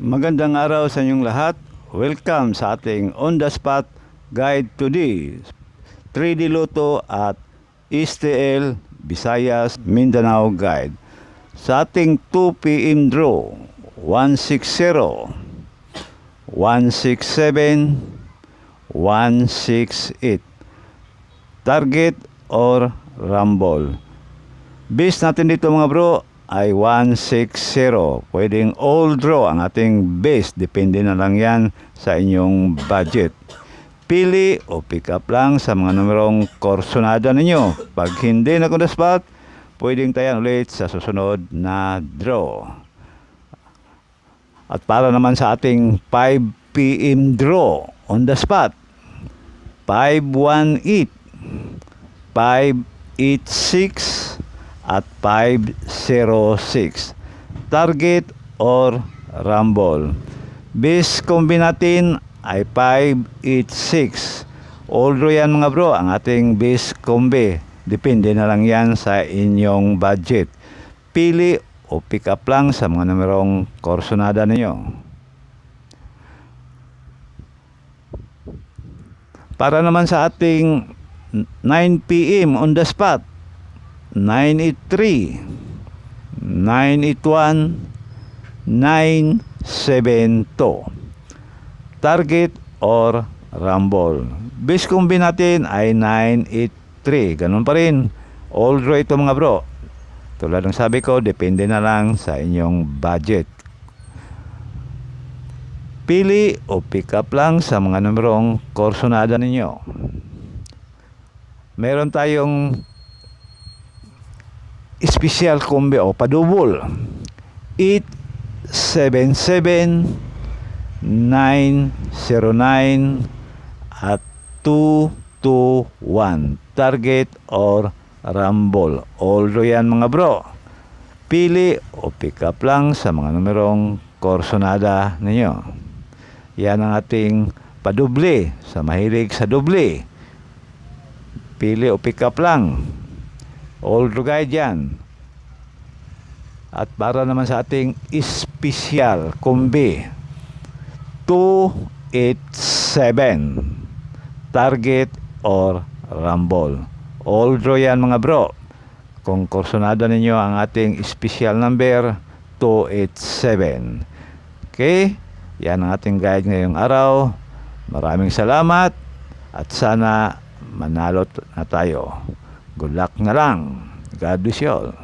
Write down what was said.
Magandang araw sa inyong lahat. Welcome sa ating On The Spot Guide today. 3D Lotto at STL Visayas Mindanao Guide. Sa ating 2 PM draw, 160, 167, 168. Target or rumble. Base natin dito mga bro ay 160. Pwedeng all draw ang ating base. Depende na lang yan sa inyong budget. Pili o pick up lang sa mga numerong korsonada ninyo. Pag hindi na on the spot, pwedeng tayan ulit sa susunod na draw. At para naman sa ating 5 PM draw on the spot, 518, 586, at 506. Target or rumble. Base combi natin ay 586. Although yan mga bro, ang ating base combi. Depende na lang yan sa inyong budget. Pili o pick up lang sa mga numerong korsonada ninyo. Para naman sa ating 9 PM on the spot, 983, 981, 972. Target or rumble. Base combi natin ay 983. Ganun pa rin. All draw ito mga bro. Tulad ng sabi ko, depende na lang sa inyong budget. Pili o pick up lang sa mga numerong korsonada ninyo. Meron tayong special combi o padubol. 877, 909 at 221. Target or rumble. Although yan mga bro. Pili o pick up lang sa mga numerong korsonada ninyo. Yan ang ating padoble sa mahilig sa doble. Pili o pick up lang. All guide yan. At para naman sa ating special combi, 287. Target or rumble. All draw yan mga bro. Kung korsonada ninyo ang ating special number, 287. Okay? Yan ang ating guide ngayong araw. Maraming salamat at sana manalo na tayo. Good luck na lang. God bless you all.